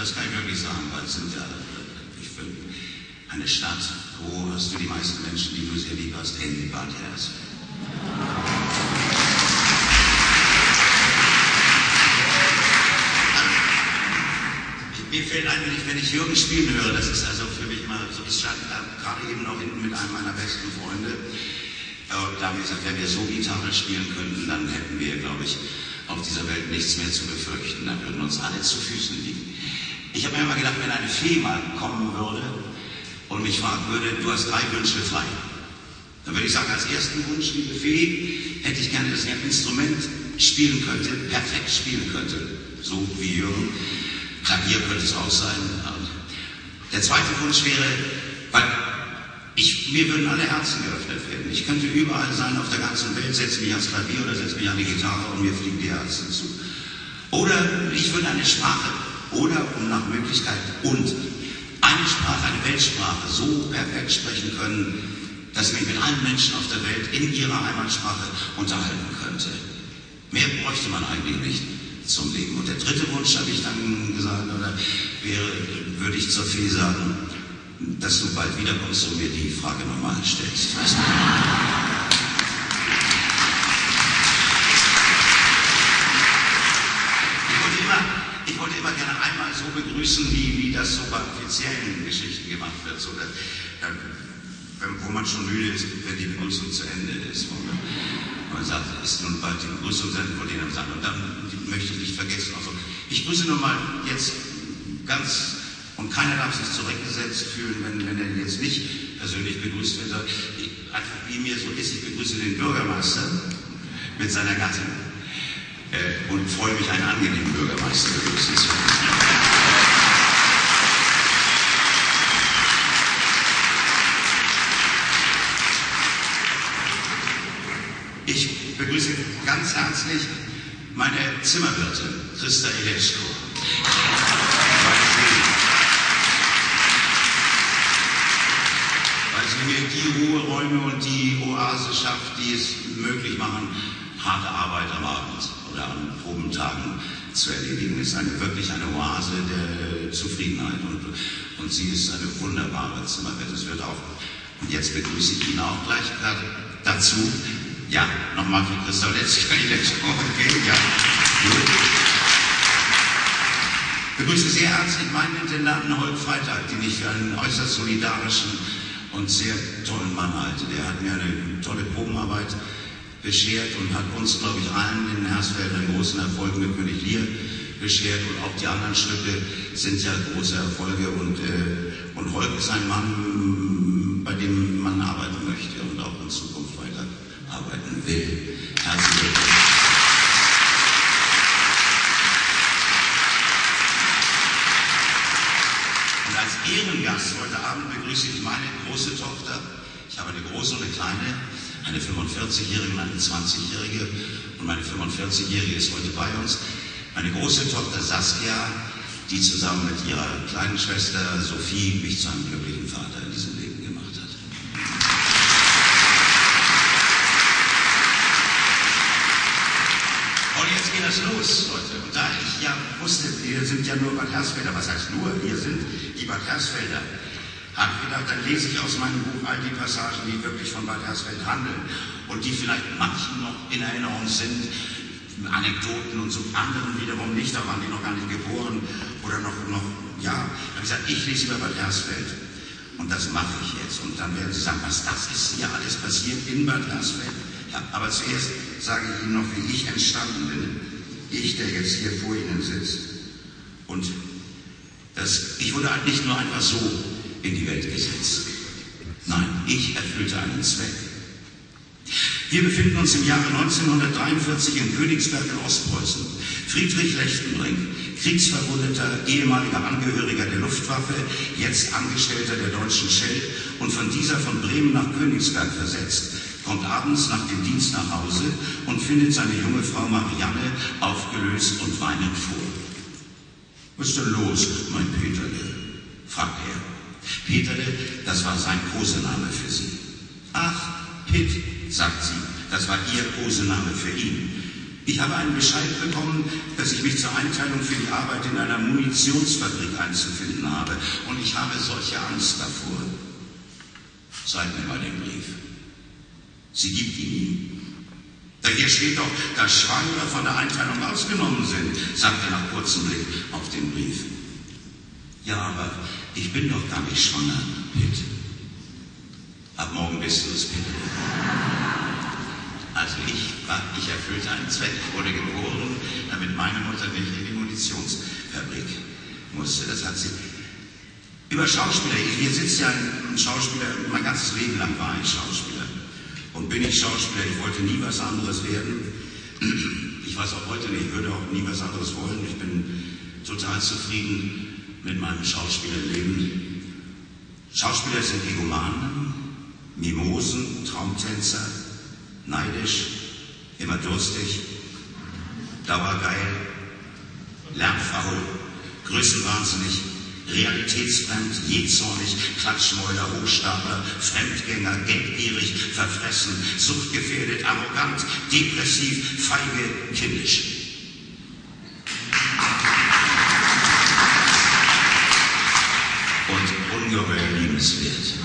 das kann ich wirklich sagen, weil es sind ja, ich finde, eine Stadt, wo hast du die meisten Menschen, die du sehr lieb hast, in Bad Hersfeld. Mir fällt ein, wenn ich Jürgen spielen höre, das ist also für mich immer so, ich stand gerade eben noch hinten mit einem meiner besten Freunde, da haben wir gesagt, wenn wir so Gitarre spielen könnten, dann hätten wir, glaube ich, auf dieser Welt nichts mehr zu befürchten, dann würden uns alle zu Füßen liegen. Ich habe mir immer gedacht, wenn eine Fee mal kommen würde und mich fragen würde, du hast 3 Wünsche frei, dann würde ich sagen, als ersten Wunsch, liebe Fee, hätte ich gerne, dass ich ein Instrument spielen könnte, perfekt spielen könnte, so wie Jürgen. Klavier könnte es auch sein. Der zweite Wunsch wäre, weil mir würden alle Herzen geöffnet werden. Ich könnte überall sein auf der ganzen Welt, setze mich ans Klavier oder setze mich an die Gitarre und mir fliegen die Herzen zu. Oder ich würde eine Sprache, oder um nach Möglichkeit, und eine Sprache, eine Weltsprache so perfekt sprechen können, dass ich mich mit allen Menschen auf der Welt in ihrer Heimatsprache unterhalten könnte. Mehr bräuchte man eigentlich nicht zum Leben. Und der dritte Wunsch, habe ich dann gesagt, oder würde ich zur Fee sagen, dass du bald wiederkommst und mir die Frage nochmal stellst. Weißt du? Ich wollte immer gerne einmal so begrüßen, wie das so bei offiziellen Geschichten gemacht wird, so dass, wo man schon müde ist, wenn die Begrüßung zu Ende ist. Man sagt, ist nun bald die Begrüßung zu Ende, von denen sagen, und dann möchte ich nicht vergessen. Also, ich grüße nun mal jetzt ganz, und keiner darf sich zurückgesetzt fühlen, wenn er jetzt nicht persönlich begrüßt wird. Einfach wie mir so ist, ich begrüße den Bürgermeister mit seiner Gattin und freue mich, einen angenehmen Bürgermeister begrüßen zu können. Ich begrüße ganz herzlich meine Zimmerwirtin, Christa Ileschko. Weil sie mir die Ruheräume und die Oase schafft, die es möglich machen, harte Arbeit am Abend oder an Probentagen zu erledigen. Es ist wirklich eine Oase der Zufriedenheit und sie ist eine wunderbare Zimmerwirtin. Es wird auch, und jetzt begrüße ich ihn auch gleich dazu. Ja, nochmal für Christa Ileschko. Okay, ja. Gut. Ich begrüße sehr herzlich meinen Intendanten Holk Freitag, den ich für einen äußerst solidarischen und sehr tollen Mann halte. Der hat mir eine tolle Probenarbeit beschert und hat uns, glaube ich, allen in Hersfeld einen großen Erfolg mit König Lear beschert. Und auch die anderen Stücke sind ja große Erfolge. Und Holk ist ein Mann, bei dem man arbeiten möchte und auch in Zukunft weiter arbeiten will. Herzlichen Glückwunsch. Und als Ehrengast heute Abend begrüße ich meine große Tochter. Ich habe eine große und eine kleine, eine 45-Jährige und eine 20-Jährige. Und meine 45-Jährige ist heute bei uns. Meine große Tochter Saskia, die zusammen mit ihrer kleinen Schwester Sophie mich zu einem glücklichen Vater in diesem Leben gemacht hat. Und jetzt geht das los, Leute. Und da ich ja wusste, ihr sind ja nur Bad Hersfelder, was heißt nur, ihr sind die Bad Hersfelder, habe ich gedacht, dann lese ich aus meinem Buch all die Passagen, die wirklich von Bad Hersfeld handeln und die vielleicht manchen noch in Erinnerung sind, Anekdoten und so, anderen wiederum nicht, da waren die noch gar nicht geboren oder noch ja. Da habe ich gesagt, ich lese über Bad Hersfeld und das mache ich jetzt. Und dann werden Sie sagen, was das ist hier alles passiert in Bad Hersfeld. Ja, aber zuerst sage ich Ihnen noch, wie ich entstanden bin. Ich, der jetzt hier vor Ihnen sitzt. Und ich wurde halt nicht nur einfach so in die Welt gesetzt. Nein, ich erfüllte einen Zweck. Wir befinden uns im Jahre 1943 in Königsberg in Ostpreußen. Friedrich Lechtenbrink, kriegsverwundeter, ehemaliger Angehöriger der Luftwaffe, jetzt Angestellter der deutschen Shell und von dieser von Bremen nach Königsberg versetzt, kommt abends nach dem Dienst nach Hause und findet seine junge Frau Marianne aufgelöst und weinend vor. Was ist denn los, mein Peterle? Fragt er. Peterle, das war sein Kosename für sie. Ach, Pitt, sagt sie, das war ihr Kosename für ihn. Ich habe einen Bescheid bekommen, dass ich mich zur Einteilung für die Arbeit in einer Munitionsfabrik einzufinden habe. Und ich habe solche Angst davor. Zeig mir mal den Brief. Sie gibt ihn ihm. Hier steht doch, dass Schwangere von der Einteilung ausgenommen sind, sagt er nach kurzem Blick auf den Brief. Ja, aber ich bin doch gar nicht schwanger, Pitt. Ab morgen bist du es, Pitt. Also ich erfüllte einen Zweck, wurde geboren, damit meine Mutter nicht in die Munitionsfabrik musste. Das hat sie... Über Schauspieler, hier sitzt ja ein Schauspieler, mein ganzes Leben lang war ich Schauspieler. Und bin ich Schauspieler, ich wollte nie was anderes werden. Ich weiß auch heute nicht, ich würde auch nie was anderes wollen. Ich bin total zufrieden mit meinem Schauspielerleben. Schauspieler sind Egomanen, Mimosen, Traumtänzer, neidisch, immer durstig, dauergeil, lernfaul, größenwahnsinnig, realitätsfremd, jähzornig, Klatschmäuler, Hochstapler, Fremdgänger, geldgierig, verfressen, suchtgefährdet, arrogant, depressiv, feige, kindisch. Und ungeheuer liebenswert.